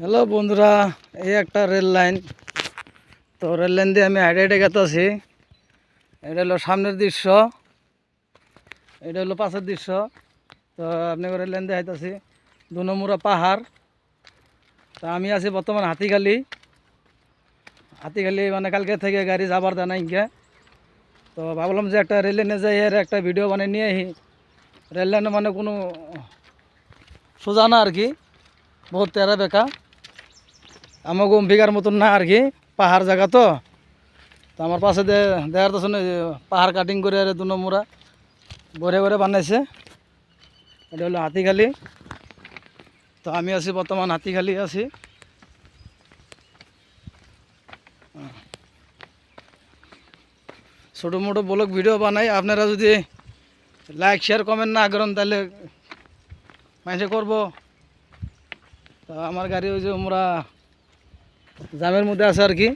Hello বন্ধুরা, এই একটা রেল লাইন। তো রেল লাইন দিয়ে আমি হাইটে হাইটে গেতেছি। এটা হলো সামনের দৃশ্য, এটা হলো পাশের দৃশ্য। তো আপনি রেল লাইন দিয়ে হাইতেছি, দুনমুরা পাহাড়। তা আমি আছি বর্তমান হাতিখালি। মানে কালকে থেকে গাড়ি যাবার দেয় না ইনকে। তো ভাবলাম যে একটা রেল লাইনে যাই, এর একটা ভিডিও বানিয়ে নিয়ে আহি। রেল লাইনে মানে কোনো সোজা না আর কি, বহুত তেরা বেকা, আমাকে বিঘার মতন না আর কি, পাহাড় জায়গা। তো আমার পাশে দেখার তো শুনে পাহাড় কাটিং করে আর দু নম্বরা ঘরে ঘরে বানাইছে। এটা হলো হাতিখালি। তো আমি আছি বর্তমান হাতিখালি আছি। ছোটো মোটো ব্লগ ভিডিও বানাই, আপনারা যদি লাইক শেয়ার কমেন্ট না করেন তাহলে মানুষে করবো। তো আমার গাড়ি ওই যে আমরা জামের মধ্যে আছে আর কি।